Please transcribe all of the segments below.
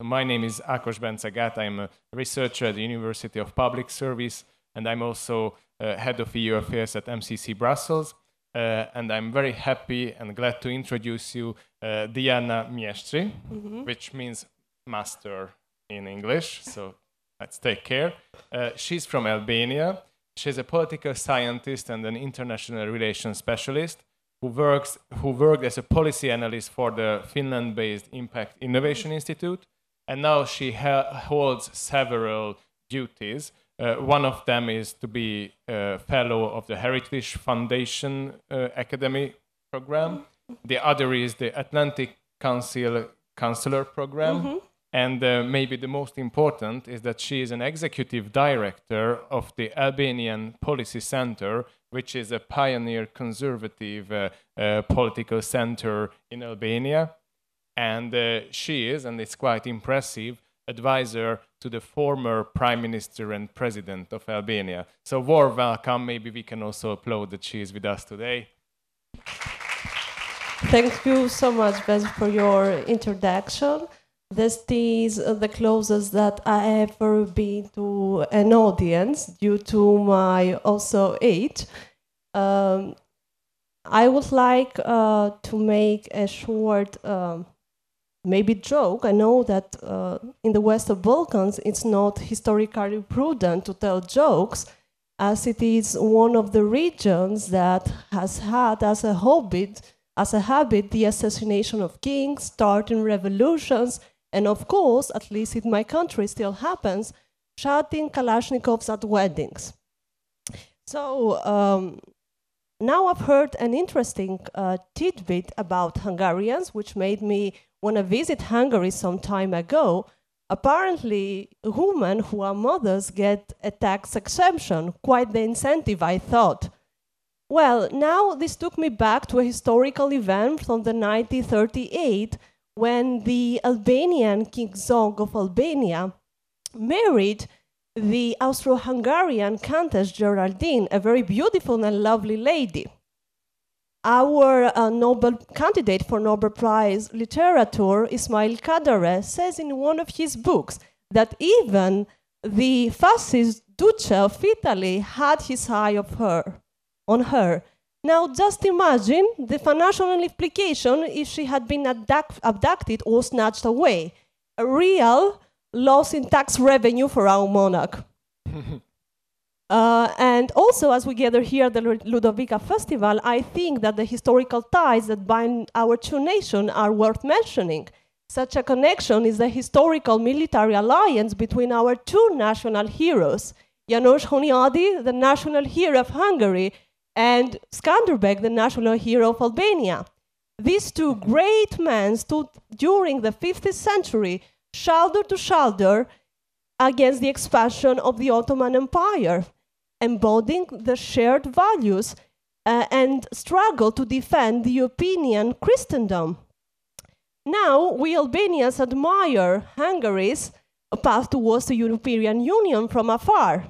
My name is Ákos Gát. I'm a researcher at the University of Public Service, and I'm also head of EU affairs at MCC Brussels. And I'm very happy and glad to introduce you Diana Mjeshtri, which means master in English, so let's take care. She's from Albania. She's a political scientist and an international relations specialist who worked as a policy analyst for the Finland-based Impact Innovation Institute, and now she holds several duties. One of them is to be a fellow of the Heritage Foundation Academy program. The other is the Atlantic Council Counselor program. And maybe the most important is that she is an executive director of the Albanian Policy Center, which is a pioneer conservative political center in Albania. And she is, and it's quite impressive, advisor to the former Prime Minister and President of Albania. So warm welcome. Maybe we can also applaud that she is with us today. Thank you so much, Bence, for your introduction. This is the closest that I ever been to an audience due to my also age. I would like to make a short maybe joke. I know that in the Western Balkans it's not historically prudent to tell jokes, as it is one of the regions that has had as a habit the assassination of kings, starting revolutions, and of course, at least in my country still happens, shouting Kalashnikovs at weddings. So now I've heard an interesting tidbit about Hungarians, which made me want to visit Hungary some time ago. Apparently, women who are mothers get a tax exemption, quite the incentive, I thought. Well, now this took me back to a historical event from the 1938, when the Albanian King Zog of Albania married the Austro-Hungarian Countess Geraldine, a very beautiful and lovely lady. Our Nobel candidate for Nobel Prize Literature, Ismail Kadare, says in one of his books that even the fascist Duce of Italy had his eye on her. Now, just imagine the financial implication if she had been abducted or snatched away. A real loss in tax revenue for our monarch. And also, as we gather here at the Ludovica Festival, I think that the historical ties that bind our two nations are worth mentioning. Such a connection is the historical military alliance between our two national heroes, János Hunyadi, the national hero of Hungary, and Skanderbeg, the national hero of Albania. These two great men stood during the 15th century shoulder to shoulder against the expansion of the Ottoman Empire, embodying the shared values and struggle to defend the European Christendom. Now, we Albanians admire Hungary's path towards the European Union from afar.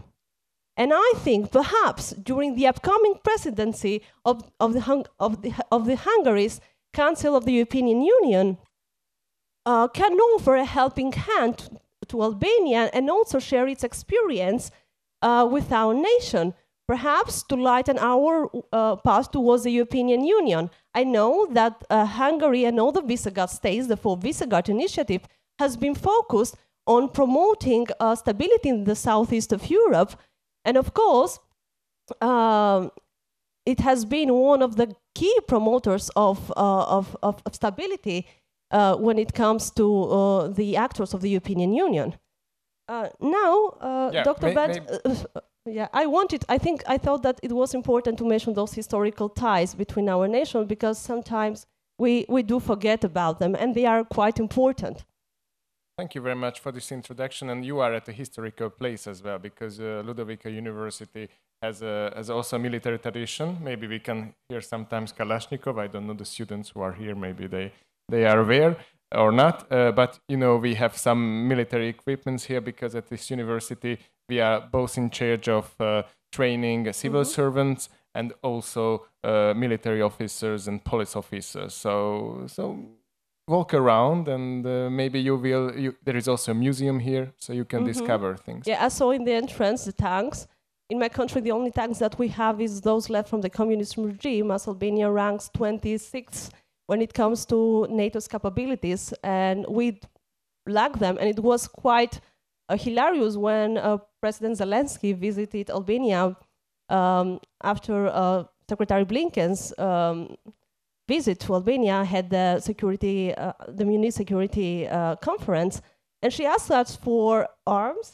And I think perhaps during the upcoming presidency of the Hungary's Council of the European Union can offer a helping hand to Albania and also share its experience with our nation, perhaps to lighten our path towards the European Union. I know that Hungary and all the Visegrad states, the four Visegrad initiative, has been focused on promoting stability in the southeast of Europe. And of course, it has been one of the key promoters of stability when it comes to the actors of the European Union. Now, Dr. Bence, I thought that it was important to mention those historical ties between our nations, because sometimes we do forget about them, and they are quite important. Thank you very much for this introduction, and you are at a historical place as well, because Ludovica University has also a military tradition. Maybe we can hear sometimes Kalashnikov. I don't know the students who are here, maybe they are aware or not, but you know, we have some military equipments here, because at this university we are both in charge of training civil servants and also military officers and police officers. So walk around, and maybe you will. There is also a museum here, so you can discover things. Yeah, I saw in the entrance the tanks. In my country, the only tanks that we have is those left from the communist regime, as Albania ranks 26th when it comes to NATO's capabilities, and we lack them. And it was quite hilarious when President Zelensky visited Albania after Secretary Blinken's visit to Albania, had the Munich Security Conference, and she asked us for arms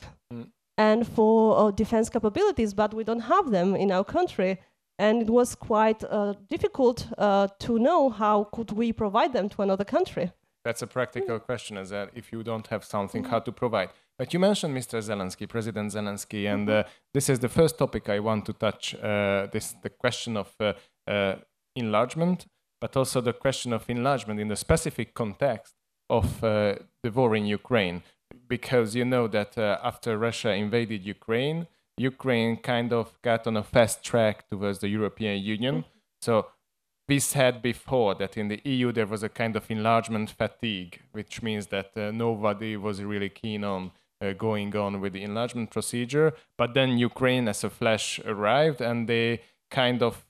and for defense capabilities, but we don't have them in our country. And it was quite difficult to know how could we provide them to another country. That's a practical question, is that if you don't have something, how to provide. But you mentioned Mr. Zelensky, President Zelensky, and this is the first topic I want to touch, the question of enlargement, but also the question of enlargement in the specific context of the war in Ukraine. Because you know that after Russia invaded Ukraine, Ukraine kind of got on a fast track towards the European Union. So we said before that in the EU there was a kind of enlargement fatigue, which means that nobody was really keen on going on with the enlargement procedure. But then Ukraine as a flash arrived, and they kind of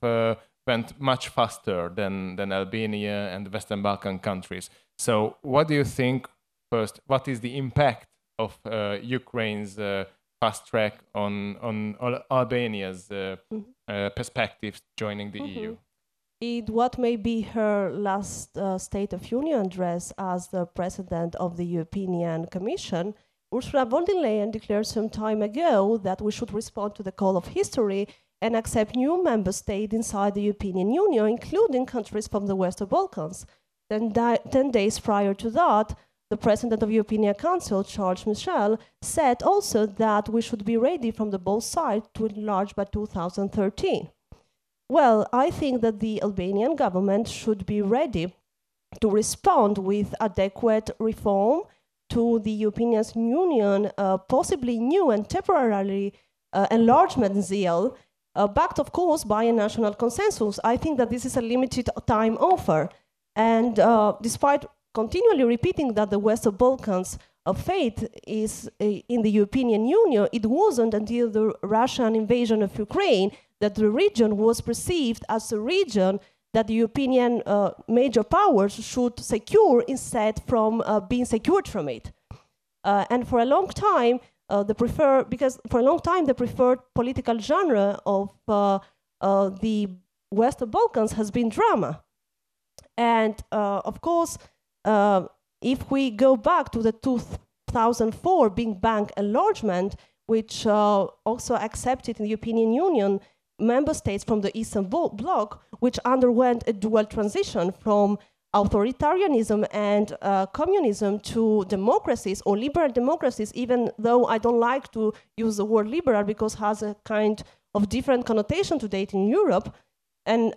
went much faster than Albania and the Western Balkan countries. So what do you think, first, what is the impact of Ukraine's fast track on Albania's perspectives joining the EU? What may be her last State of Union address as the President of the European Commission, Ursula von der Leyen declared some time ago that we should respond to the call of history and accept new member states inside the European Union, including countries from the Western Balkans. Then 10 days prior to that, the President of the European Council, Charles Michel, said also that we should be ready from the both sides to enlarge by 2013. Well, I think that the Albanian government should be ready to respond with adequate reform to the European Union, possibly new and temporarily enlargement zeal, backed, of course, by a national consensus. I think that this is a limited time offer. And despite continually repeating that the Western Balkans' fate is in the European Union, it wasn't until the Russian invasion of Ukraine that the region was perceived as a region that the European major powers should secure instead from being secured from it. And for a long time, the preferred political genre of the Western Balkans has been drama. And of course, if we go back to the 2004 Big Bang enlargement, which also accepted in the European Union member states from the Eastern Bloc, which underwent a dual transition from authoritarianism and communism to democracies or liberal democracies, even though I don't like to use the word liberal because it has a kind of different connotation today in Europe, and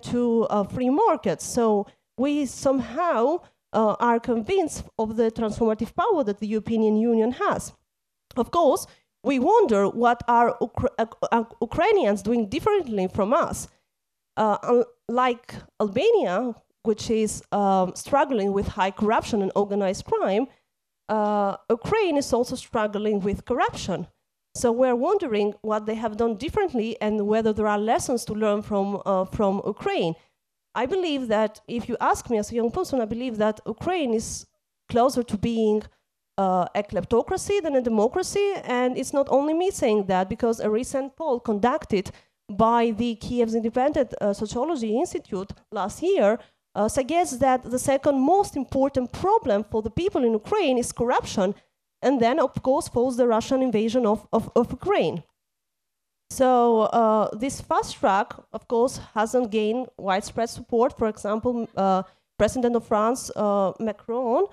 to free markets. So we somehow are convinced of the transformative power that the European Union has. Of course, we wonder what are Ukrainians doing differently from us. Like Albania, which is struggling with high corruption and organized crime, Ukraine is also struggling with corruption. So we're wondering what they have done differently and whether there are lessons to learn from Ukraine. I believe that, if you ask me as a young person, I believe that Ukraine is closer to being a kleptocracy than a democracy, and it's not only me saying that, because a recent poll conducted by the Kiev's Independent Sociology Institute last year suggests that the second most important problem for the people in Ukraine is corruption, and then, of course, follows the Russian invasion of Ukraine. So this fast track, of course, hasn't gained widespread support. For example, President of France, Macron,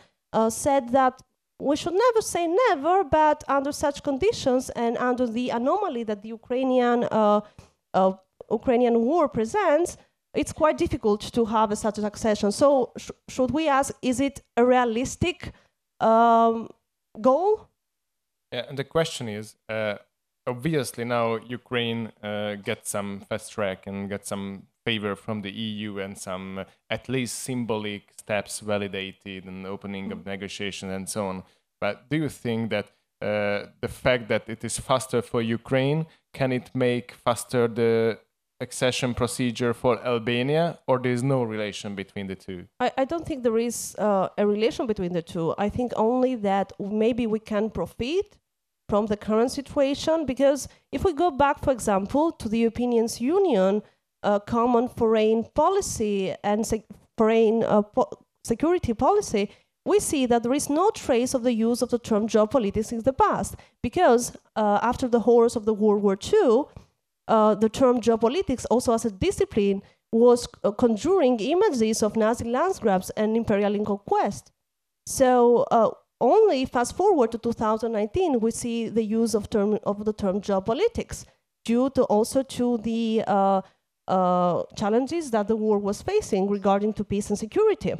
said that we should never say never, but under such conditions and under the anomaly that the Ukrainian war presents, it's quite difficult to have such a succession. So should we ask, is it a realistic goal? Yeah, and the question is, obviously now Ukraine gets some fast track and gets some favor from the EU and some at least symbolic steps validated and opening of negotiations and so on. But do you think that the fact that it is faster for Ukraine, can it make faster the accession procedure for Albania, or there is no relation between the two? I don't think there is a relation between the two. I think only that maybe we can profit from the current situation, because if we go back, for example, to the European Union common foreign policy and foreign security policy, we see that there is no trace of the use of the term geopolitics in the past, because after the horrors of the World War II, the term geopolitics also as a discipline was conjuring images of Nazi land grabs and imperial conquest. So only fast forward to 2019, we see the use of the term geopolitics due to also to the challenges that the world was facing regarding to peace and security.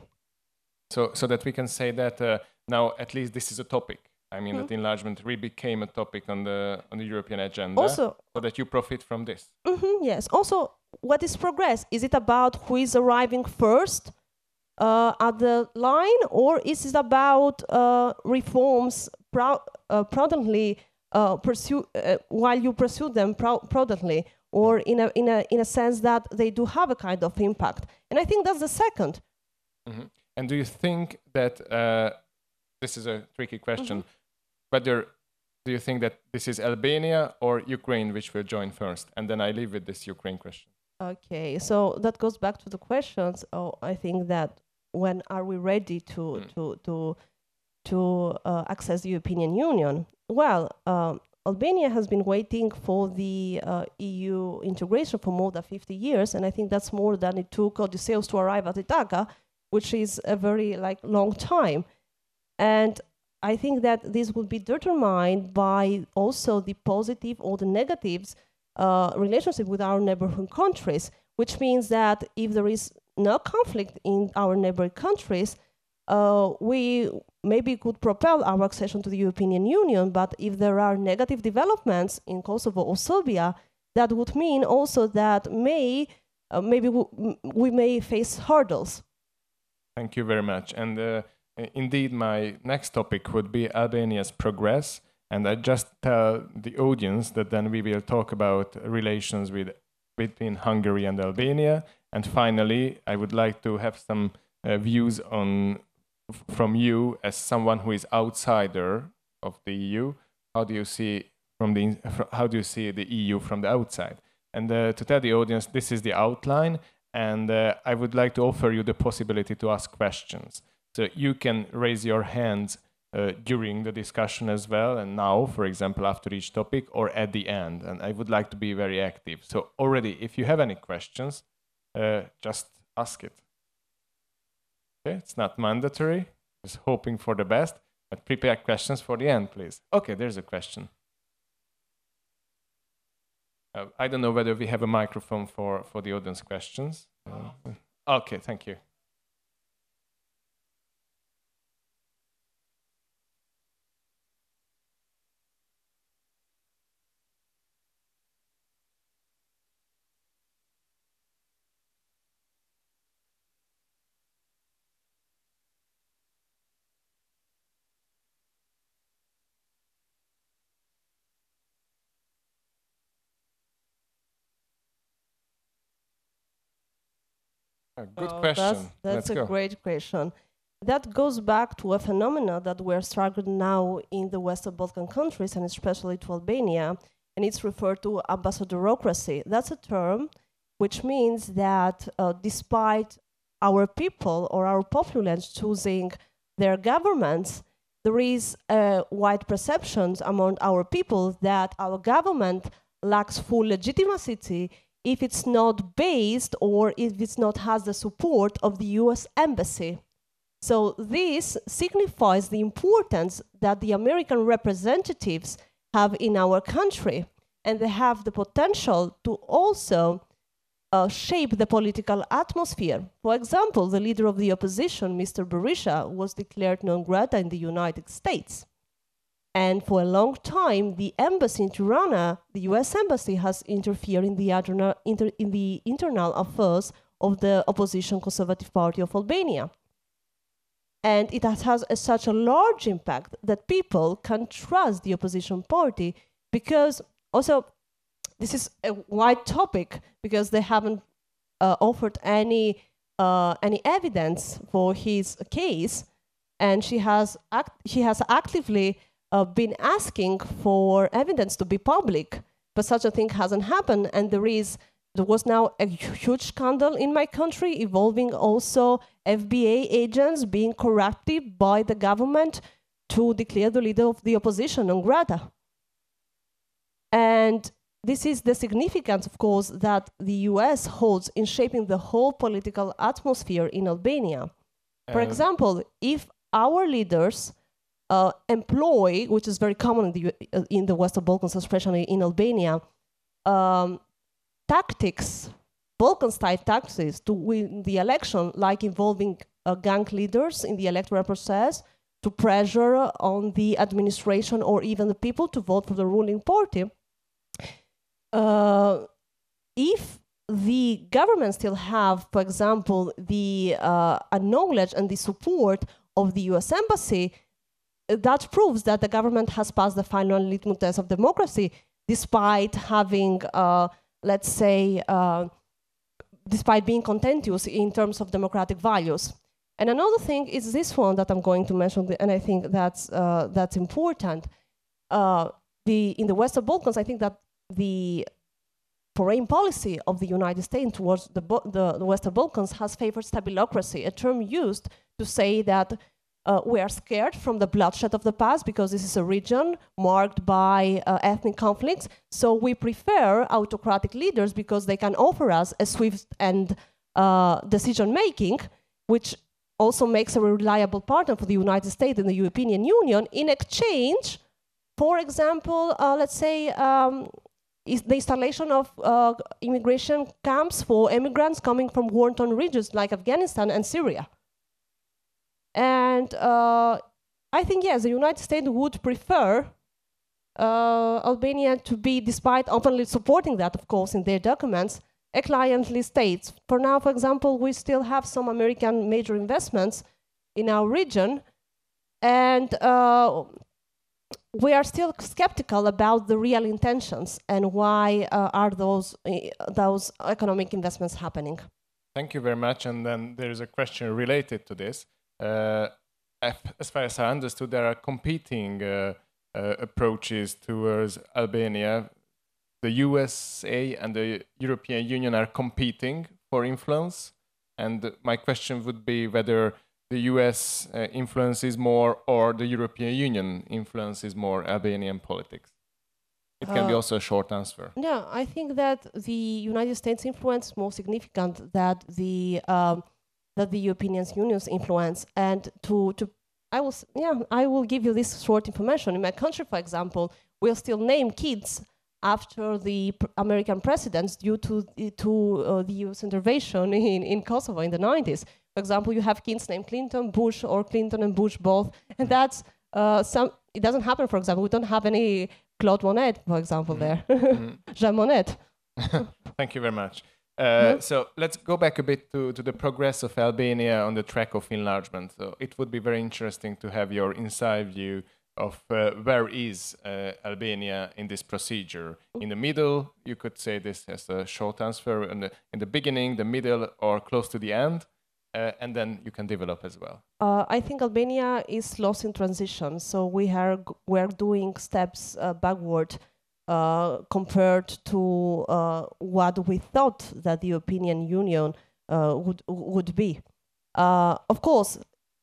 So that we can say that now at least this is a topic. I mean, that enlargement really became a topic on the European agenda, also, so that you profit from this. Yes. Also, what is progress? Is it about who is arriving first at the line, or is it about reforms prudently pursue while you pursue them prudently, or in a sense that they do have a kind of impact? And I think that's the second. And do you think that this is a tricky question? Whether do you think that this is Albania or Ukraine which will join first? And then I leave with this Ukraine question. Okay, so that goes back to the questions. Oh, I think that when are we ready to access the European Union? Well, Albania has been waiting for the EU integration for more than 50 years, and I think that's more than it took Odysseus to arrive at Ithaca, which is a very long time. And I think that this will be determined by also the positive or the negatives relationship with our neighborhood countries, which means that if there is no conflict in our neighboring countries, we maybe could propel our accession to the European Union. But if there are negative developments in Kosovo or Serbia, that would mean also that maybe we may face hurdles. Thank you very much. And indeed, my next topic would be Albania's progress. And I just tell the audience that then we will talk about relations between Hungary and Albania. And finally, I would like to have some views from you as someone who is outsider of the EU. How do you see the EU from the outside? And to tell the audience, this is the outline. And I would like to offer you the possibility to ask questions. So you can raise your hands during the discussion as well, and now, for example, after each topic, or at the end. And I would like to be very active. So already, if you have any questions, just ask it. Okay, it's not mandatory. Just hoping for the best, but prepare questions for the end, please. Okay, there's a question. I don't know whether we have a microphone for the audience questions. Okay, thank you. Good question. That's a great question. That goes back to a phenomenon that we're struggling now in the Western Balkan countries, and especially to Albania, and it's referred to ambassadorocracy. That's a term which means that despite our people or our populace choosing their governments, there is a wide perception among our people that our government lacks full legitimacy if it's not based or if it's not has the support of the US Embassy. So this signifies the importance that the American representatives have in our country, and they have the potential to also shape the political atmosphere. For example, the leader of the opposition, Mr. Berisha, was declared non grata in the United States. And for a long time, the embassy in Tirana, the US embassy, has interfered in the internal affairs of the opposition Conservative Party of Albania. And it has such a large impact that people can trust the opposition party, because also this is a wide topic, because they haven't offered any evidence for his case, and he has actively been asking for evidence to be public, but such a thing hasn't happened. And there was now a huge scandal in my country involving also FBA agents being corrupted by the government to declare the leader of the opposition non grata. And this is the significance, of course, that the US holds in shaping the whole political atmosphere in Albania. For example, if our leaders employ, which is very common in the Western Balkans, especially in Albania, tactics, Balkan-style tactics to win the election, like involving gang leaders in the electoral process to pressure on the administration or even the people to vote for the ruling party. If the government still have, for example, the knowledge and the support of the US embassy, that proves that the government has passed the final litmus test of democracy, despite having, let's say, despite being contentious in terms of democratic values. And another thing is this one that I'm going to mention, and I think that's important. In the Western Balkans, I think that the foreign policy of the United States towards the Western Balkans has favored stabilocracy, a term used to say that we are scared from the bloodshed of the past because this is a region marked by ethnic conflicts. So we prefer autocratic leaders because they can offer us a swift and decision-making, which also makes a reliable partner for the United States and the European Union in exchange, for example, let's say, is the installation of immigration camps for immigrants coming from war-torn regions like Afghanistan and Syria. And I think, yes, the United States would prefer Albania to be, despite openly supporting that, of course, in their documents, a client-list state. For now, for example, we still have some American major investments in our region, and we are still skeptical about the real intentions and why are those economic investments happening. Thank you very much. And then there is a question related to this. As far as I understood, there are competing approaches towards Albania. The USA and the European Union are competing for influence. And my question would be whether the US influences more or the European Union influences more Albanian politics. It can be also a short answer. No, I think that the United States influence is more significant than the European Union's influence. And I will give you this short information. In my country, for example, we'll still name kids after the American presidents due to the US intervention in Kosovo in the 90s. For example, you have kids named Clinton, Bush, or Clinton and Bush both. And that's it doesn't happen, for example. We don't have any Claude Monet, for example, there. Jean Monnet. Thank you very much. So let's go back a bit to the progress of Albania on the track of enlargement. So it would be very interesting to have your inside view of where is Albania in this procedure. In the middle, you could say this as a short answer, in the beginning, the middle, or close to the end, and then you can develop as well. I think Albania is lost in transition, so we're doing steps backward compared to what we thought that the European Union would be. Of course,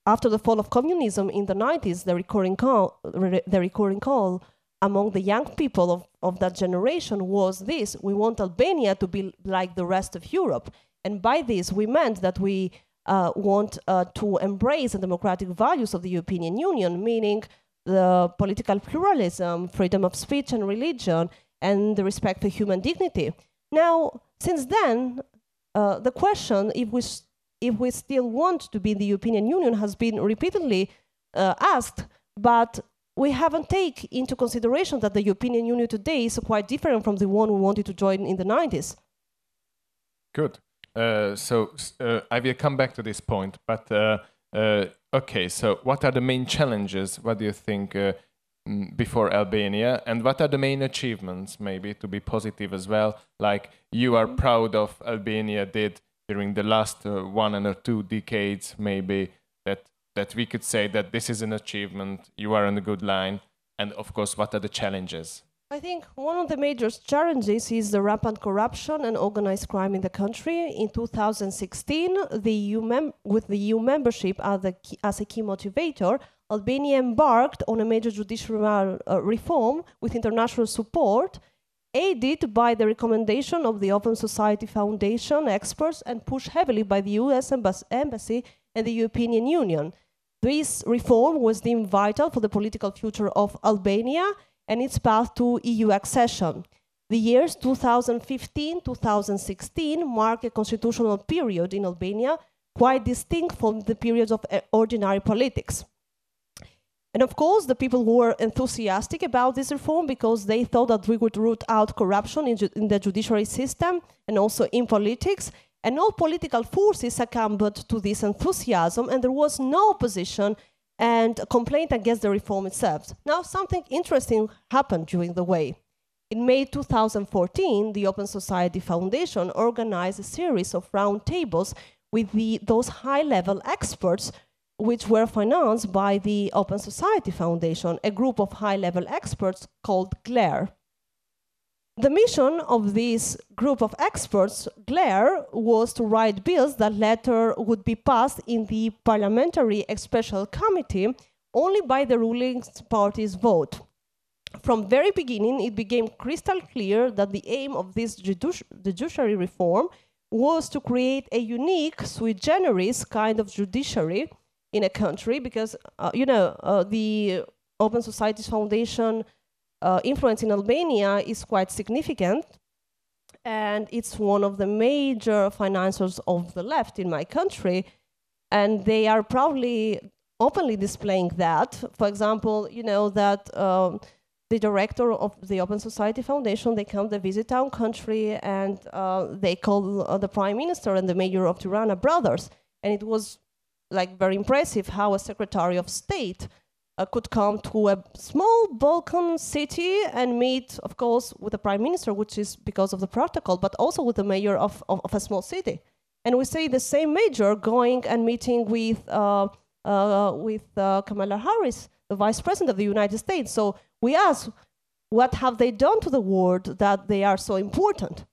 after the fall of communism in the 90s, the recurring call among the young people of that generation was this: we want Albania to be like the rest of Europe. And by this, we meant that we want to embrace the democratic values of the European Union, meaning the political pluralism, freedom of speech and religion, and the respect for human dignity. Now, since then, the question, if we still want to be in the European Union, has been repeatedly asked, but we haven't taken into consideration that the European Union today is quite different from the one we wanted to join in the 90s. Good. I will come back to this point, but okay, so what are the main challenges, what do you think, before Albania, and what are the main achievements, maybe, to be positive as well, like you are proud of Albania did during the last 1 or 2 decades, maybe, that we could say that this is an achievement, you are on a good line, and of course, what are the challenges? I think one of the major challenges is the rampant corruption and organized crime in the country. In 2016, with the EU membership as a key motivator, Albania embarked on a major judicial reform with international support, aided by the recommendation of the Open Society Foundation experts and pushed heavily by the US Embassy and the European Union. This reform was deemed vital for the political future of Albania and its path to EU accession. The years 2015-2016 mark a constitutional period in Albania quite distinct from the periods of ordinary politics. And of course, the people who were enthusiastic about this reform because they thought that we would root out corruption in the judiciary system and also in politics, and all political forces succumbed to this enthusiasm, and there was no opposition and a complaint against the reform itself. Now, something interesting happened during the way. In May 2014, the Open Society Foundation organized a series of roundtables with those high-level experts which were financed by the Open Society Foundation, a group of high-level experts called GLAIR. The mission of this group of experts, GLAIR, was to write bills that later would be passed in the Parliamentary Special Committee only by the ruling party's vote. From the very beginning, it became crystal clear that the aim of this judiciary reform was to create a unique, sui generis kind of judiciary in a country, because, the Open Society Foundation influence in Albania is quite significant, and it's one of the major financiers of the left in my country, and they are proudly, openly displaying that. For example, you know that the director of the Open Society Foundation, they come, they visit our country, and they call the Prime Minister and the Mayor of Tirana brothers, and it was like very impressive how a Secretary of State could come to a small Balkan city and meet, of course, with the Prime Minister, which is because of the protocol, but also with the mayor of a small city. And we see the same mayor going and meeting with Kamala Harris, the Vice President of the United States. So we ask, what have they done to the world that they are so important?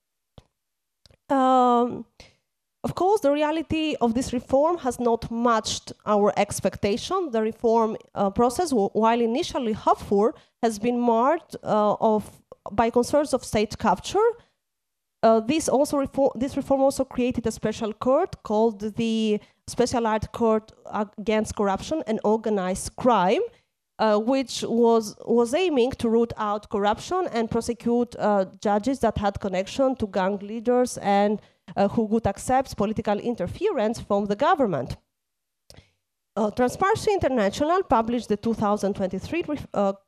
Of course, the reality of this reform has not matched our expectation. The reform process, while initially hopeful, has been marred by concerns of state capture. This reform also created a special court called the Specialized Court Against Corruption and Organized Crime, which was aiming to root out corruption and prosecute judges that had connection to gang leaders and who would accept political interference from the government. Transparency International published the 2023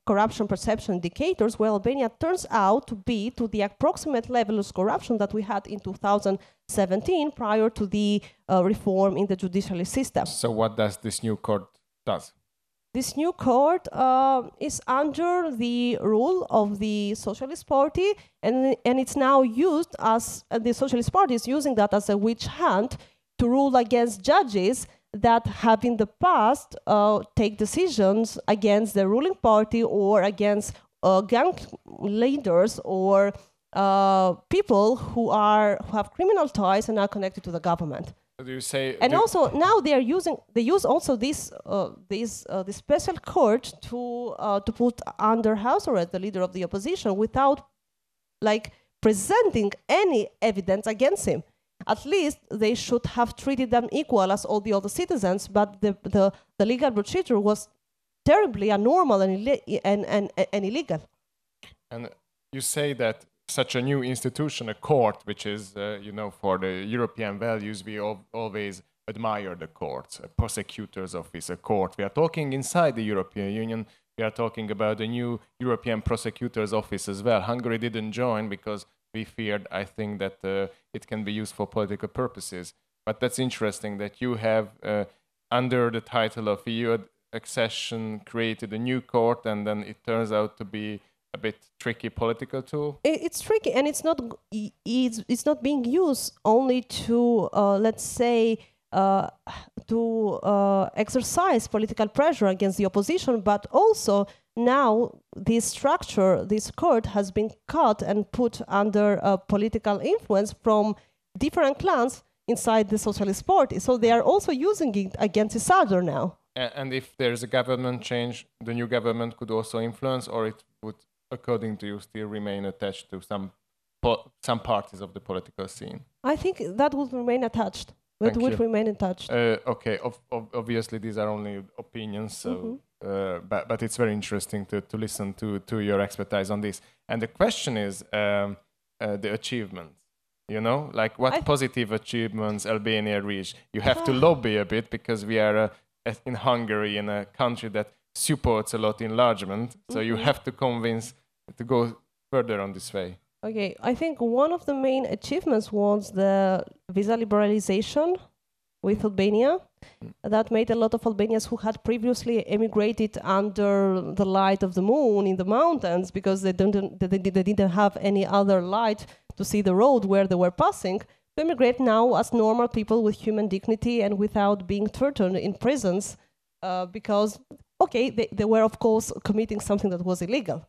corruption perception indicators, where Albania turns out to be to the approximate level of corruption that we had in 2017 prior to the reform in the judicial system. So what does this new court do? This new court is under the rule of the Socialist Party, and it's now used as, the Socialist Party is using that as a witch hunt to rule against judges that have in the past take decisions against the ruling party or against gang leaders or people who have criminal ties and are connected to the government. Do you say? And also now they use also this special court to put under house arrest the leader of the opposition without like presenting any evidence against him. At least they should have treated them equal as all the other citizens, but the legal procedure was terribly abnormal and illegal. And you say that such a new institution, a court, which is, for the European values, we always admire the courts, a prosecutor's office, a court. We are talking inside the European Union. we are talking about the new European Prosecutor's Office as well. Hungary didn't join because we feared, I think, that it can be used for political purposes. But that's interesting that you have, under the title of EU accession, created a new court, and then it turns out to be a bit tricky political tool. It's tricky, and it's not being used only to let's say to exercise political pressure against the opposition, but also now this structure, this court, has been cut and put under political influence from different clans inside the Socialist Party. So they are also using it against each other now. And if there's a government change, the new government could also influence, or it would, according to you, still remain attached to some parties of the political scene? I think that would remain attached. Remain attached. Okay, obviously these are only opinions, so but it's very interesting to listen to your expertise on this. And the question is the achievements. You know, like what positive achievements Albania reached. You have to lobby a bit because we are in Hungary, in a country that supports a lot enlargement. So you have to convince to go further on this way. Okay, I think one of the main achievements was the visa liberalization with Albania. That made a lot of Albanians who had previously emigrated under the light of the moon in the mountains because they didn't have any other light to see the road where they were passing, to emigrate now as normal people with human dignity and without being threatened in prisons because, okay, they were, of course, committing something that was illegal.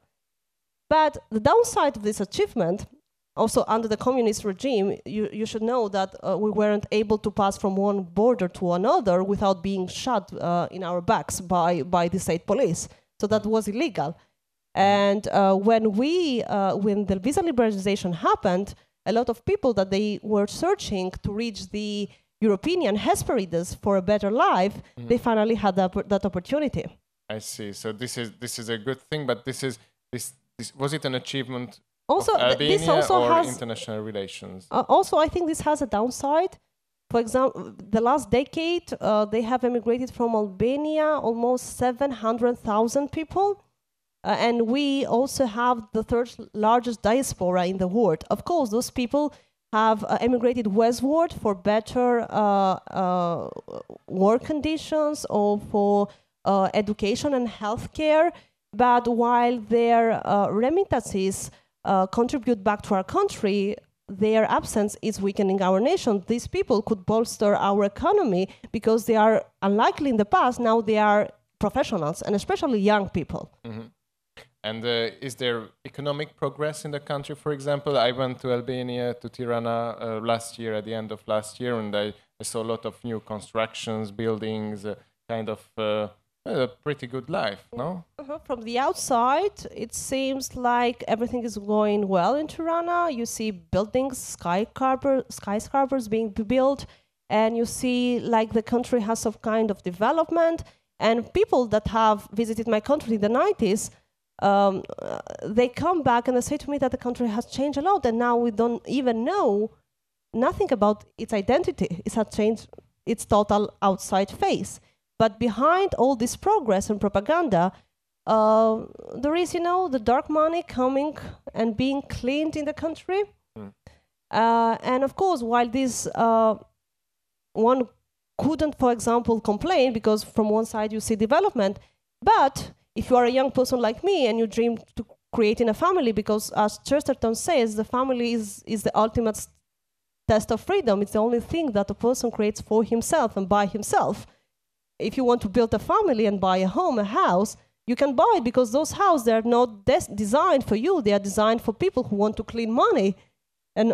But the downside of this achievement, also under the communist regime, you should know that we weren't able to pass from one border to another without being shot in our backs by the state police. So that was illegal. And when the visa liberalization happened, a lot of people that they were searching to reach the European Hesperides for a better life, they finally had that opportunity. I see. So this is a good thing, but this was it an achievement also, of Albania this also or has international relations? Also, I think this has a downside. For example, the last decade, they have emigrated from Albania almost 700,000 people. And we also have the third largest diaspora in the world. Of course, those people have emigrated westward for better work conditions or for education and healthcare. But while their remittances contribute back to our country, their absence is weakening our nation. These people could bolster our economy because they are, unlikely in the past, now they are professionals, and especially young people. And is there economic progress in the country? For example, I went to Albania, to Tirana last year, at the end of last year, and I saw a lot of new constructions, buildings, kind of a pretty good life, no? From the outside, it seems like everything is going well in Tirana. You see buildings, skyscrapers being built, and you see like the country has some kind of development. And people that have visited my country in the 90s, they come back and they say to me that the country has changed a lot, and now we don't even know nothing about its identity. It has changed its total outside face. But behind all this progress and propaganda, there is, the dark money coming and being cleaned in the country. And of course, while this one couldn't, for example, complain because from one side you see development, but if you are a young person like me and you dream to creating a family, because as Chesterton says, the family is the ultimate test of freedom. It's the only thing that a person creates for himself and by himself. If you want to build a family and buy a home, a house, you can buy it because those houses, they are not designed for you. They are designed for people who want to clean money. And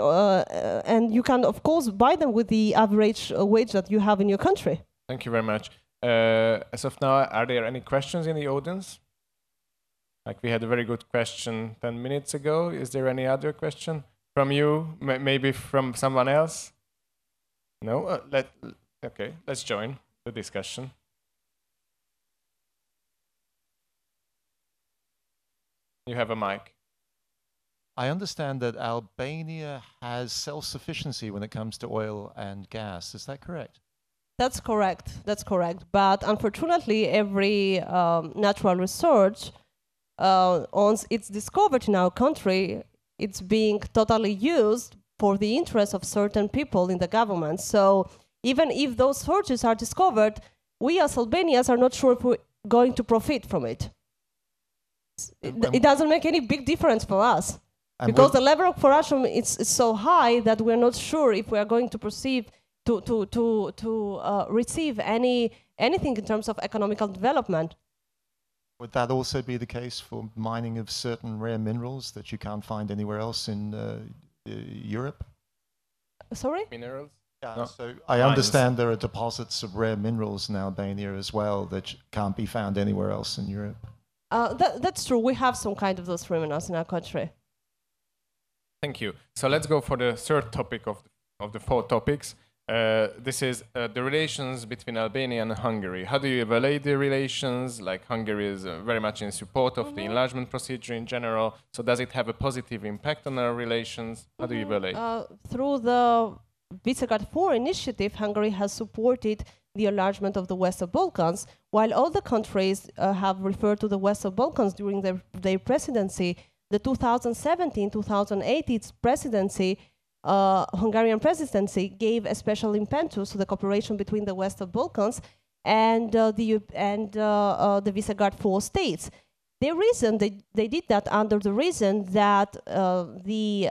you can, of course, buy them with the average wage that you have in your country. Thank you very much. As of now, are there any questions in the audience? Like we had a very good question 10 minutes ago. Is there any other question from you? Maybe from someone else? No? Okay, let's join the discussion. You have a mic. I understand that Albania has self-sufficiency when it comes to oil and gas. Is that correct? That's correct. That's correct. But unfortunately, every natural research, once it's discovered in our country, it's being totally used for the interest of certain people in the government. So even if those sources are discovered, we as Albanians are not sure if we're going to profit from it. It doesn't make any big difference for us. Because the level of corruption is so high that we're not sure if we are going to receive anything in terms of economical development. Would that also be the case for mining of certain rare minerals that you can't find anywhere else in Europe? Sorry? Minerals? Yeah, No. so I understand there are deposits of rare minerals in Albania as well that can't be found anywhere else in Europe. That's true. We have some kind of those criminals in our country. Thank you. So let's go for the third topic of the 4 topics. This is the relations between Albania and Hungary. How do you evaluate the relations? Like Hungary is very much in support of the enlargement procedure in general. So does it have a positive impact on our relations? How do you evaluate? Through the Visegrad 4 initiative, Hungary has supported the enlargement of the Western Balkans, while all the countries have referred to the Western Balkans during their presidency. The 2017-2018 presidency, Hungarian presidency, gave a special impetus to the cooperation between the Western Balkans and the Visegrad 4 states. The reason they did that under the reason that the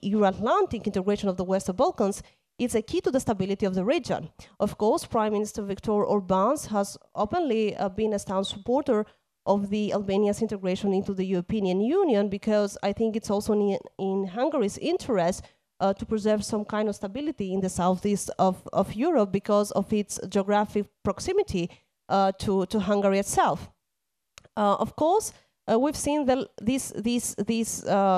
Euro-Atlantic integration of the Western Balkans is a key to the stability of the region. Of course, Prime Minister Viktor Orbán has openly been a staunch supporter of the Albania's integration into the European Union, because I think it's also in Hungary's interest to preserve some kind of stability in the southeast of Europe because of its geographic proximity to Hungary itself. Of course, we've seen that this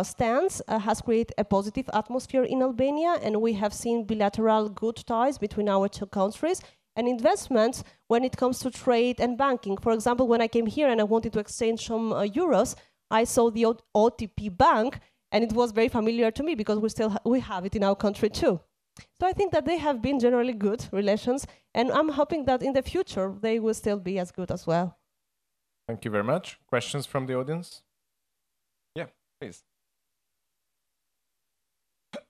stance has created a positive atmosphere in Albania, and we have seen bilateral good ties between our 2 countries, and investments when it comes to trade and banking. For example, when I came here and I wanted to exchange some euros, I saw the OTP bank, and it was very familiar to me because we have it in our country too. So I think that they have been generally good relations, and I'm hoping that in the future they will still be as good as well. Thank you very much. Questions from the audience? Yeah, please.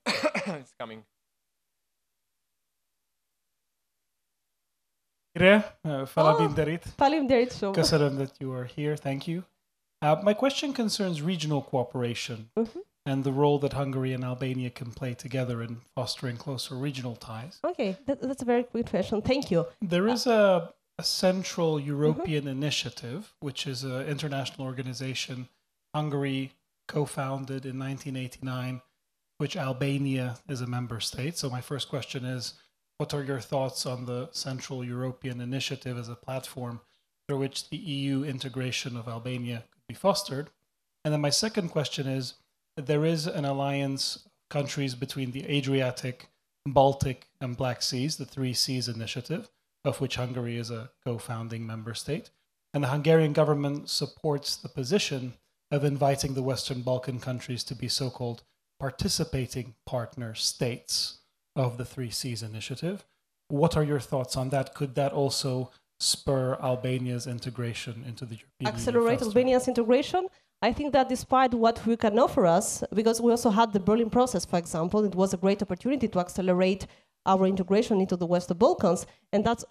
It's coming. Faleminderit shumë. Köszönöm that you are here. Thank you. My question concerns regional cooperation and the role that Hungary and Albania can play together in fostering closer regional ties. Okay, that's a very good question. Thank you. There is a Central European Initiative, which is an international organization Hungary co-founded in 1989, which Albania is a member state. So my first question is, what are your thoughts on the Central European Initiative as a platform through which the EU integration of Albania could be fostered? And then my second question is, there is an alliance of countries between the Adriatic, Baltic, and Black Seas, the 3 Seas Initiative, of which Hungary is a co-founding member state. And the Hungarian government supports the position of inviting the Western Balkan countries to be so-called participating partner states of the 3 Seas Initiative. What are your thoughts on that? Could that also spur Albania's integration into the European Union? Accelerate Albania's integration? I think that despite what we can offer us, because we also had the Berlin process, for example, it was a great opportunity to accelerate our integration into the Western Balkans, and that's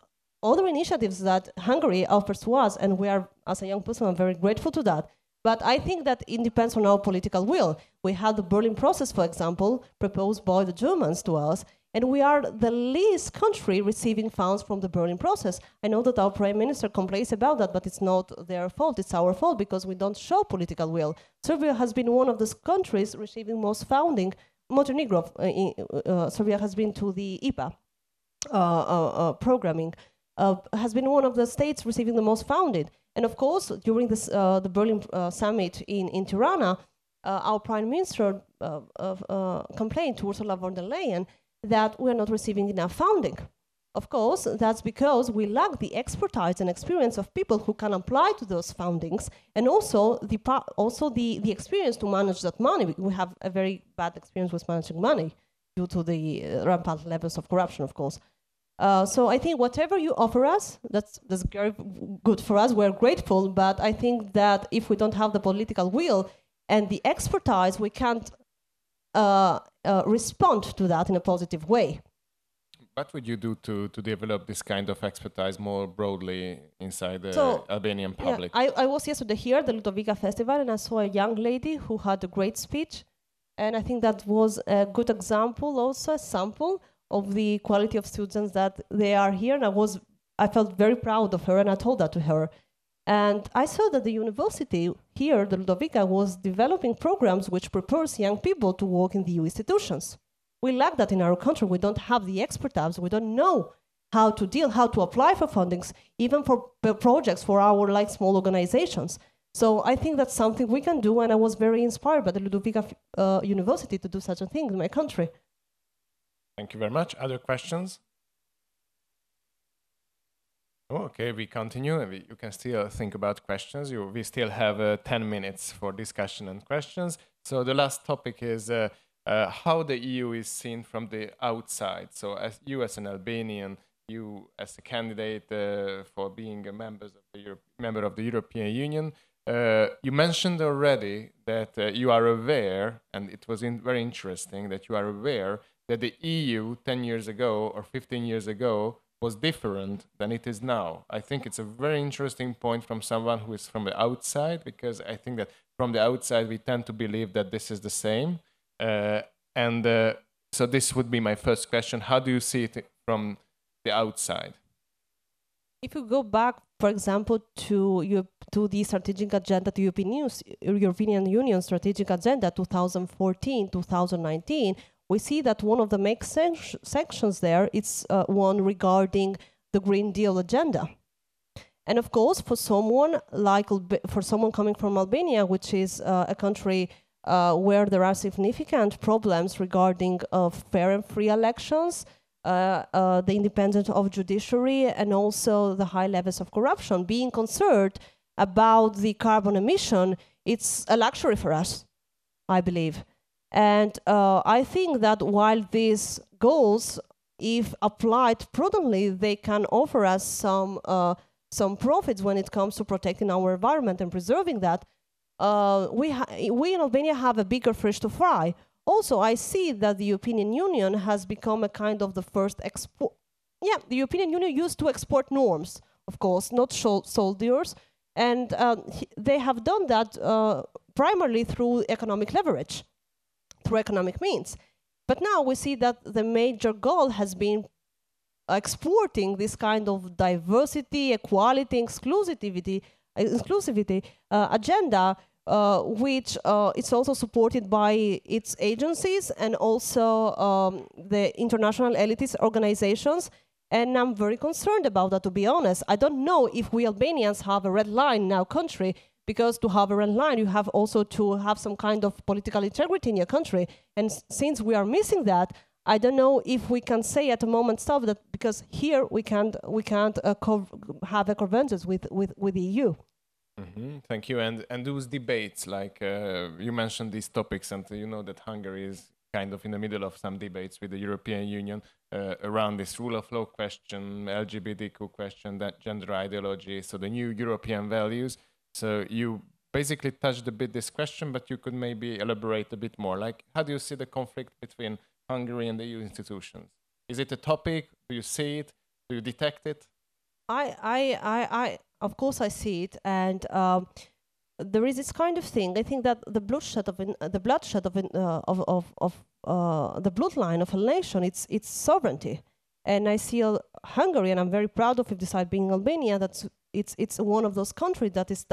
other initiatives that Hungary offers to us, and we are, as a young person, I'm very grateful to that. But I think that it depends on our political will. We had the Berlin process, for example, proposed by the Germans to us, and we are the least country receiving funds from the Berlin process. I know that our Prime Minister complains about that, but it's not their fault, it's our fault, because we don't show political will. Serbia has been one of those countries receiving most funding. Montenegro, Serbia has been to the IPA programming, has been one of the states receiving the most funded. And of course, during this, the Berlin summit in Tirana, our Prime Minister complained to Ursula von der Leyen that we're not receiving enough funding. Of course, that's because we lack the expertise and experience of people who can apply to those fundings, and also the experience to manage that money. We have a very bad experience with managing money due to the rampant levels of corruption, of course. So I think whatever you offer us, that's very good for us. We're grateful, but I think that if we don't have the political will and the expertise, we can't respond to that in a positive way. What would you do to develop this kind of expertise more broadly inside the Albanian public? Yeah, I was yesterday here at the Ludovica Festival, and I saw a young lady who had a great speech, and I think that was a good example, also a sample of the quality of students that they are here, and I felt very proud of her, and I told that to her. And I saw that the university here, the Ludovica, was developing programs which prepares young people to work in the EU institutions. We lack that in our country. We don't have the expertise. We don't know how to apply for fundings, even for projects for our small organizations. So I think that's something we can do, and I was very inspired by the Ludovica University to do such a thing in my country. Thank you very much. Other questions? Oh, okay, we continue. You can still think about questions. We still have 10 minutes for discussion and questions. So the last topic is how the EU is seen from the outside. So as you as an Albanian, you as a candidate for being a member of the European Union, you mentioned already that you are aware, and it was very interesting that you are aware that the EU 10 years ago or 15 years ago was different than it is now. I think it's a very interesting point from someone who is from the outside, because I think that from the outside we tend to believe that this is the same. So this would be my first question. How do you see it from the outside? If you go back, for example, to the strategic agenda, the European Union strategic agenda 2014-2019, we see that one of the main sections there is one regarding the Green Deal agenda. And of course, for someone coming from Albania, which is a country where there are significant problems regarding fair and free elections, the independence of judiciary, and also the high levels of corruption, being concerned about the carbon emission, it's a luxury for us, I believe. And I think that while these goals, if applied prudently, they can offer us some profits when it comes to protecting our environment and preserving that, we in Albania have a bigger fish to fry. Also, I see that the European Union has become a kind of the first export. Yeah, the European Union used to export norms, of course, not soldiers, and they have done that primarily through economic leverage, through economic means. But now we see that the major goal has been exporting this kind of diversity, equality, exclusivity agenda, which is also supported by its agencies and also the international elitist organizations. And I'm very concerned about that, to be honest. I don't know if we Albanians have a red line in our country, because to have a red line, you have also to have some kind of political integrity in your country. And since we are missing that, I don't know if we can say at a moment stop that, because here we can't have a convergence with the EU. Mm-hmm. Thank you. And those debates, like you mentioned these topics, and you know that Hungary is kind of in the middle of some debates with the European Union around this rule of law question, LGBTQ question, that gender ideology, so the new European values. So you basically touched a bit this question, but you could maybe elaborate a bit more. Like, how do you see the conflict between Hungary and the EU institutions? Is it a topic? Do you see it? Do you detect it? I of course I see it, and there is this kind of thing. I think that the bloodshed of the bloodline of a nation, it's sovereignty, and I see Hungary, and I'm very proud of it. Besides being Albania, that's it's one of those countries that is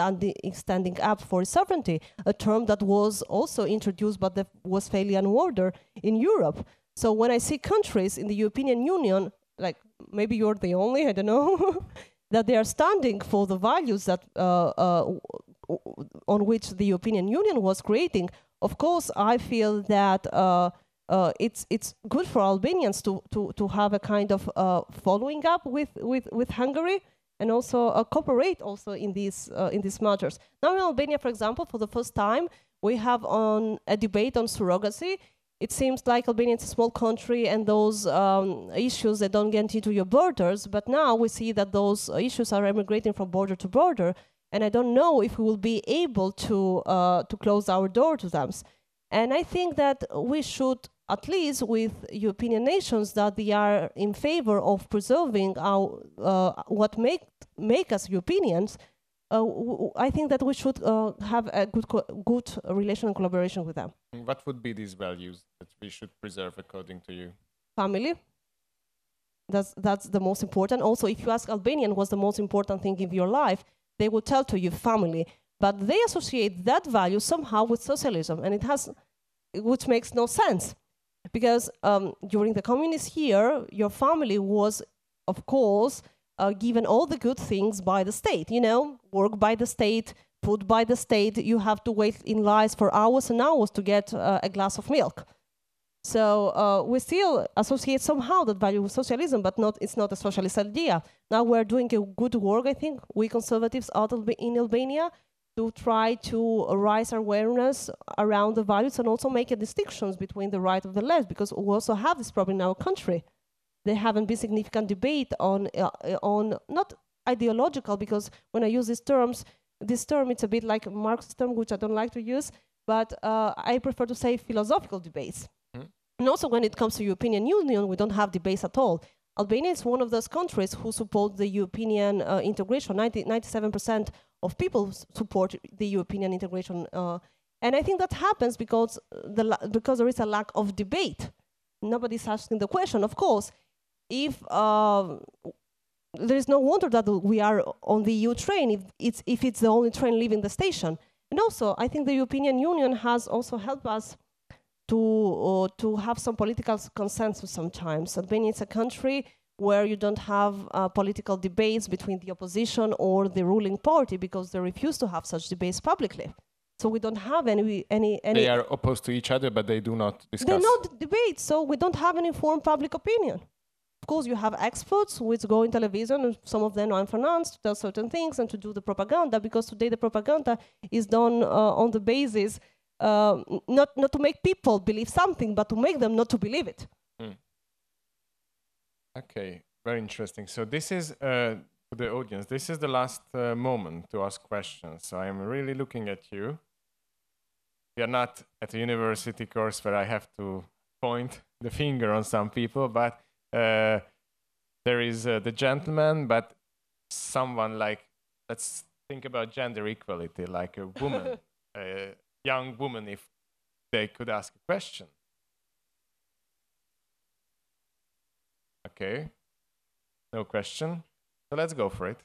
standing up for sovereignty, a term that was also introduced by the Westphalian Order in Europe. So when I see countries in the European Union, like maybe you're the only, I don't know, that they are standing for the values that on which the European Union was creating, of course, I feel that it's good for Albanians to have a kind of following up with Hungary, and also cooperate also in these matters. Now in Albania, for example, for the first time, we have a debate on surrogacy, it seems like Albania is a small country and those issues, they don't get into your borders. But now we see that those issues are emigrating from border to border. And I don't know if we will be able to close our door to them. And I think that we should, at least with European nations, that they are in favor of preserving our, what make us Europeans. I think that we should have a good relation and collaboration with them. What would be these values that we should preserve according to you? Family. That's the most important. Also, if you ask Albanian what's the most important thing in your life, they will tell to you family. But they associate that value somehow with socialism, and which makes no sense. Because during the communist year, your family was, of course, given all the good things by the state, you know, work by the state, food by the state. You have to wait in lines for hours and hours to get a glass of milk. So we still associate somehow that value with socialism, but it's not a socialist idea. Now we're doing a good work, I think, we conservatives out in Albania, to try to raise awareness around the values and also make a distinctions between the right and the left, because we also have this problem in our country. There haven't been significant debate on not ideological, because when I use this term, it's a bit like a Marxist term, which I don't like to use, but I prefer to say philosophical debates. Mm. And also when it comes to European Union, we don't have debates at all. Albania is one of those countries who support the European integration. 97% of people support the European integration. And I think that happens because there is a lack of debate. Nobody's asking the question, of course. If there is no wonder that we are on the EU train if it's the only train leaving the station. And also, I think the European Union has also helped us to have some political consensus sometimes. Albania is a country where you don't have political debates between the opposition or the ruling party, because they refuse to have such debates publicly. So we don't have any. They are opposed to each other, but they do not discuss. They don't debate, so we don't have an informed public opinion. Of course, you have experts which go in television, and some of them are financed to tell certain things and to do the propaganda, because today the propaganda is done on the basis not to make people believe something, but to make them not to believe it. Mm. Okay, very interesting. So this is, to the audience, this is the last moment to ask questions. So I'm really looking at you. We are not at a university course where I have to point the finger on some people, but there is the gentleman, but someone like, let's think about gender equality, like a woman, a young woman, if they could ask a question. Okay, no question. So let's go for it.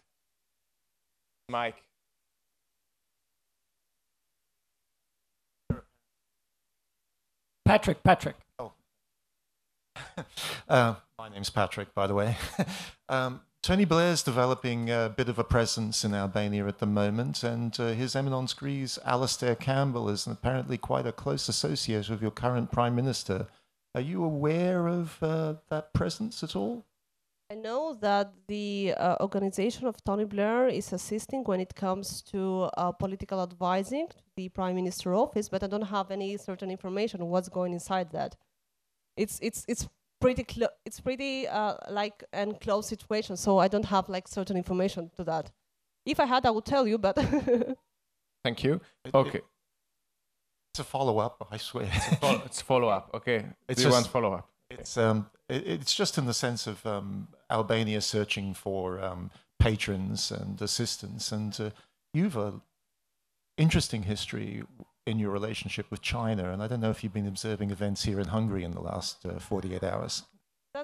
Mike. Patrick. Oh. My name's Patrick, by the way. Tony Blair's developing a bit of a presence in Albania at the moment, and His Eminence Greece, Alastair Campbell, is apparently quite a close associate of your current Prime Minister. Are you aware of that presence at all? I know that the organization of Tony Blair is assisting when it comes to political advising to the Prime Minister office, but I don't have any certain information on what's going inside that. It's pretty like an closed situation, so I don't have like certain information to that. If I had, I would tell you, but Thank you. Okay. It's a follow-up, I swear. It's follow-up. Okay. Do you want follow-up? It's just in the sense of Albania searching for patrons and assistance, and you've an interesting history in your relationship with China, and I don't know if you've been observing events here in Hungary in the last 48 hours.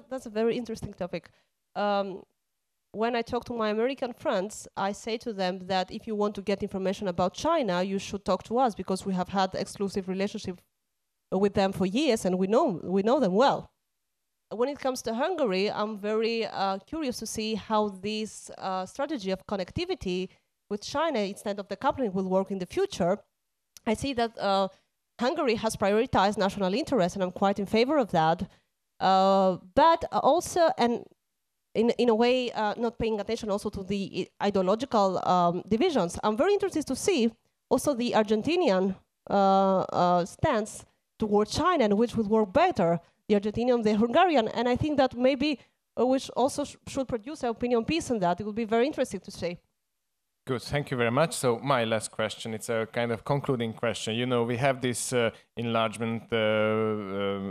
That's a very interesting topic. When I talk to my American friends, I say to them that if you want to get information about China, you should talk to us, because we have had exclusive relationship with them for years, and we know them well. When it comes to Hungary, I'm very curious to see how this strategy of connectivity with China instead of decoupling will work in the future. I see that Hungary has prioritized national interest, and I'm quite in favor of that. But also, and in a way, not paying attention also to the ideological divisions. I'm very interested to see also the Argentinian stance toward China, and which would work better, the Argentinian, the Hungarian. And I think that maybe we also should produce an opinion piece on that. It would be very interesting to see. Good, thank you very much. So my last question, it's a kind of concluding question. You know, we have this enlargement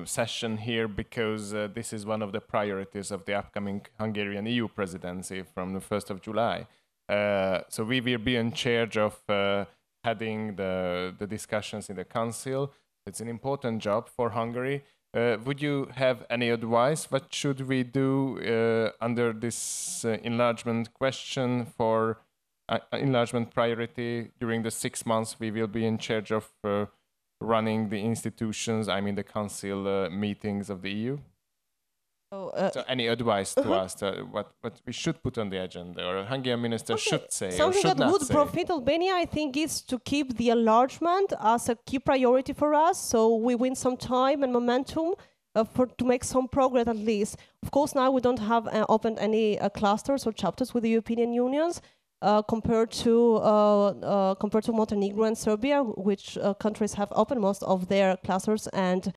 session here because this is one of the priorities of the upcoming Hungarian EU presidency from the 1st of July. So we will be in charge of heading the discussions in the Council. It's an important job for Hungary. Would you have any advice? What should we do under this enlargement question for enlargement priority during the 6 months we will be in charge of running the institutions, I mean the council meetings of the EU? So any advice to us, what we should put on the agenda, or a Hungarian minister should say, something or should that not would say? profit Albania, I think, is to keep the enlargement as a key priority for us, so we win some time and momentum to make some progress at least. Of course, now we don't have opened any clusters or chapters with the European Unions, compared to Montenegro and Serbia, which countries have opened most of their clusters and